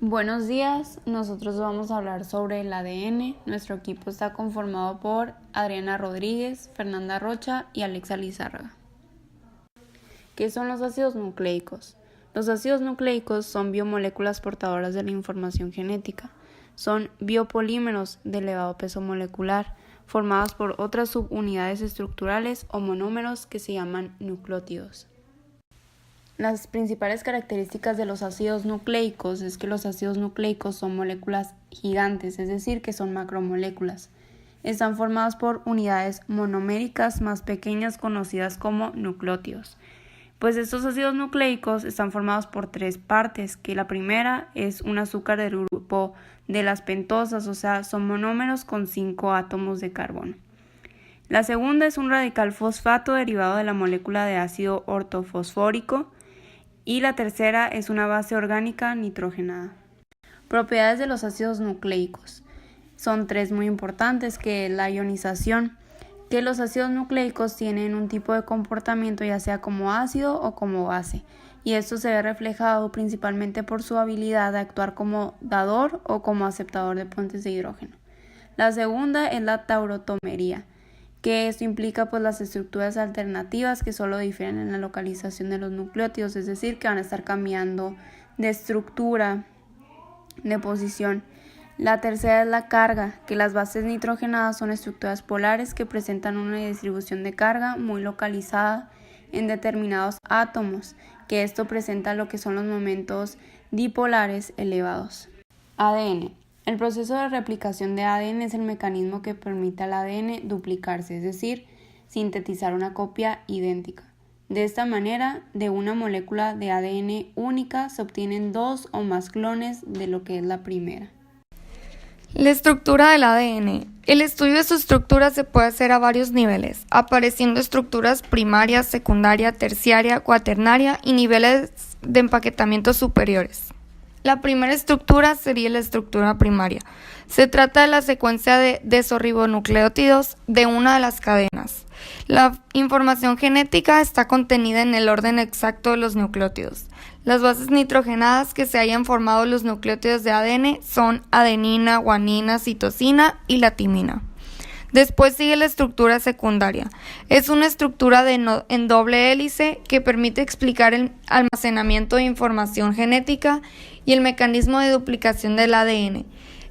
Buenos días, nosotros vamos a hablar sobre el ADN. Nuestro equipo está conformado por Adriana Rodríguez, Fernanda Rocha y Alexa Lizárraga. ¿Qué son los ácidos nucleicos? Los ácidos nucleicos son biomoléculas portadoras de la información genética. Son biopolímeros de elevado peso molecular, formados por otras subunidades estructurales o monómeros que se llaman nucleótidos. Las principales características de los ácidos nucleicos es que los ácidos nucleicos son moléculas gigantes, es decir, que son macromoléculas. Están formados por unidades monoméricas más pequeñas conocidas como nucleótidos. Pues estos ácidos nucleicos están formados por tres partes, que la primera es un azúcar del grupo de las pentosas, o sea, son monómeros con 5 átomos de carbono. La segunda es un radical fosfato derivado de la molécula de ácido ortofosfórico. Y la tercera es una base orgánica nitrogenada. Propiedades de los ácidos nucleicos. Son tres muy importantes, que es la ionización, que los ácidos nucleicos tienen un tipo de comportamiento ya sea como ácido o como base, y esto se ve reflejado principalmente por su habilidad de actuar como dador o como aceptador de puentes de hidrógeno. La segunda es la taurotomería, que esto implica las estructuras alternativas que solo difieren en la localización de los nucleótidos, es decir, que van a estar cambiando de estructura, de posición. La tercera es la carga, que las bases nitrogenadas son estructuras polares que presentan una distribución de carga muy localizada en determinados átomos, que esto presenta lo que son los momentos dipolares elevados. ADN. El proceso de replicación de ADN es el mecanismo que permite al ADN duplicarse, es decir, sintetizar una copia idéntica. De esta manera, de una molécula de ADN única se obtienen 2 o más clones de lo que es la primera. La estructura del ADN. El estudio de su estructura se puede hacer a varios niveles, apareciendo estructuras primaria, secundaria, terciaria, cuaternaria y niveles de empaquetamiento superiores. La primera estructura sería la estructura primaria. Se trata de la secuencia de desoxirribonucleótidos de una de las cadenas. La información genética está contenida en el orden exacto de los nucleótidos. Las bases nitrogenadas que se hayan formado los nucleótidos de ADN son adenina, guanina, citosina y la timina. Después sigue la estructura secundaria. Es una estructura en doble hélice que permite explicar el almacenamiento de información genética y el mecanismo de duplicación del ADN.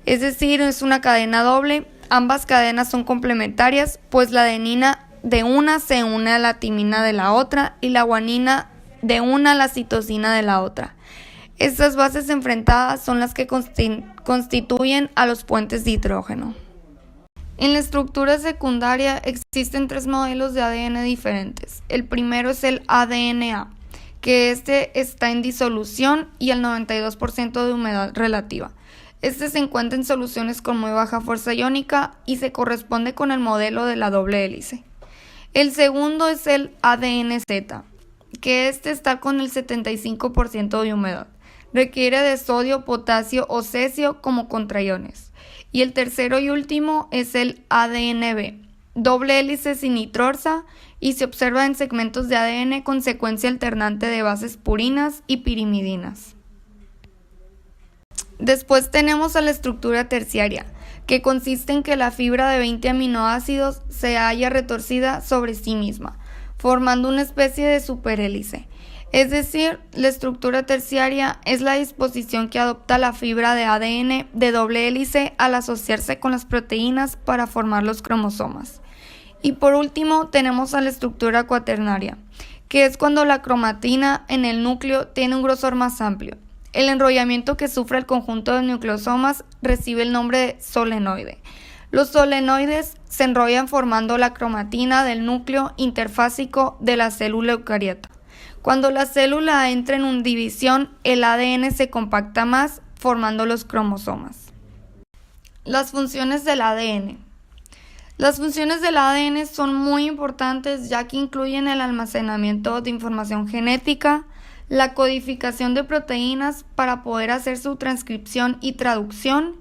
Es decir, es una cadena doble. Ambas cadenas son complementarias, pues la adenina de una se une a la timina de la otra y la guanina de una a la citosina de la otra. Estas bases enfrentadas son las que constituyen a los puentes de hidrógeno. En la estructura secundaria existen 3 modelos de ADN diferentes. El primero es el ADNA, que está en disolución y al 92% de humedad relativa. Se encuentra en soluciones con muy baja fuerza iónica y se corresponde con el modelo de la doble hélice. El segundo es el ADNZ, que está con el 75% de humedad. Requiere de sodio, potasio o cesio como contraiones. Y el tercero y último es el ADNB, doble hélice sin nitrosa, y se observa en segmentos de ADN con secuencia alternante de bases purinas y pirimidinas. Después tenemos a la estructura terciaria, que consiste en que la fibra de 20 aminoácidos se halla retorcida sobre sí misma, formando una especie de superhélice. Es decir, la estructura terciaria es la disposición que adopta la fibra de ADN de doble hélice al asociarse con las proteínas para formar los cromosomas. Y por último tenemos a la estructura cuaternaria, que es cuando la cromatina en el núcleo tiene un grosor más amplio. El enrollamiento que sufre el conjunto de nucleosomas recibe el nombre de solenoide. Los solenoides se enrollan formando la cromatina del núcleo interfásico de la célula eucariota. Cuando la célula entra en división, el ADN se compacta más, formando los cromosomas. Las funciones del ADN. Las funciones del ADN son muy importantes, ya que incluyen el almacenamiento de información genética, la codificación de proteínas para poder hacer su transcripción y traducción,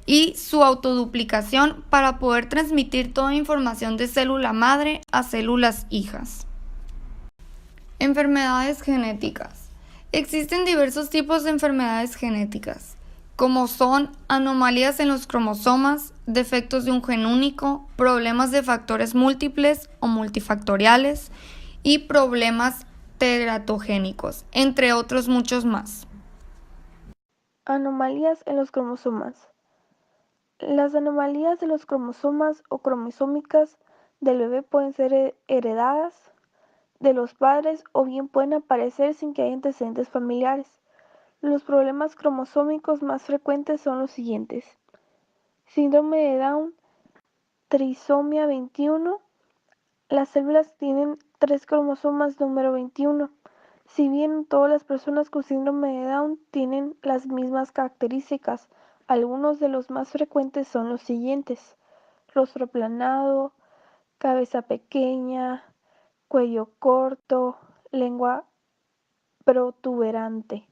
y su autoduplicación para poder transmitir toda información de célula madre a células hijas. Enfermedades genéticas. Existen diversos tipos de enfermedades genéticas. como son anomalías en los cromosomas, defectos de un gen único, problemas de factores múltiples o multifactoriales y problemas teratogénicos, entre otros muchos más. Anomalías en los cromosomas. Las anomalías de los cromosomas o cromosómicas del bebé pueden ser heredadas de los padres o bien pueden aparecer sin que haya antecedentes familiares. Los problemas cromosómicos más frecuentes son los siguientes: síndrome de Down, trisomía 21. Las células tienen 3 cromosomas número 21. Si bien todas las personas con síndrome de Down tienen las mismas características, algunos de los más frecuentes son los siguientes: rostro aplanado, cabeza pequeña, cuello corto, lengua protuberante.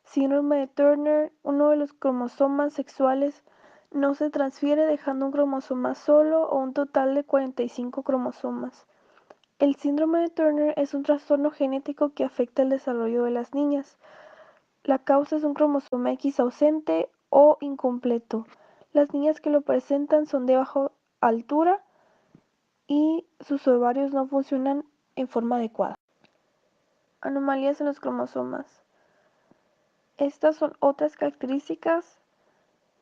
Síndrome de Turner: uno de los cromosomas sexuales no se transfiere, dejando un cromosoma solo o un total de 45 cromosomas. El síndrome de Turner es un trastorno genético que afecta el desarrollo de las niñas. La causa es un cromosoma X ausente o incompleto. Las niñas que lo presentan son de baja altura y sus ovarios no funcionan en forma adecuada. Anomalías en los cromosomas. Estas son otras características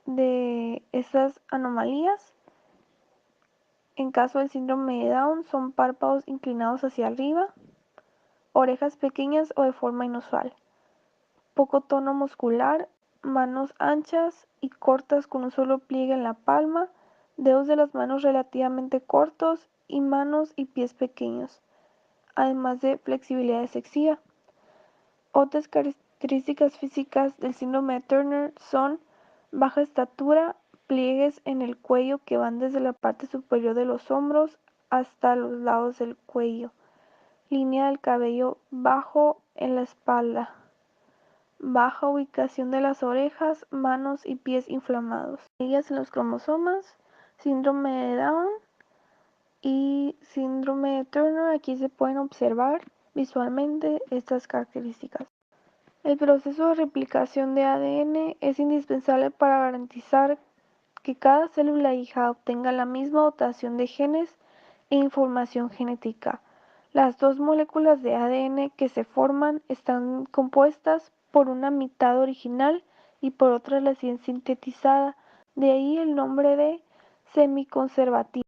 de estas anomalías. En caso del síndrome de Down, son párpados inclinados hacia arriba, orejas pequeñas o de forma inusual, poco tono muscular, manos anchas y cortas con un solo pliegue en la palma, dedos de las manos relativamente cortos y manos y pies pequeños, además de flexibilidad excesiva. Otras características físicas del síndrome de Turner son baja estatura, pliegues en el cuello que van desde la parte superior de los hombros hasta los lados del cuello, línea del cabello bajo en la espalda, baja ubicación de las orejas, manos y pies inflamados. Anomalías en los cromosomas, síndrome de Down y síndrome de Turner. Aquí se pueden observar visualmente estas características. El proceso de replicación de ADN es indispensable para garantizar que cada célula hija obtenga la misma dotación de genes e información genética. Las dos moléculas de ADN que se forman están compuestas por una mitad original y por otra recién sintetizada, de ahí el nombre de semiconservativa.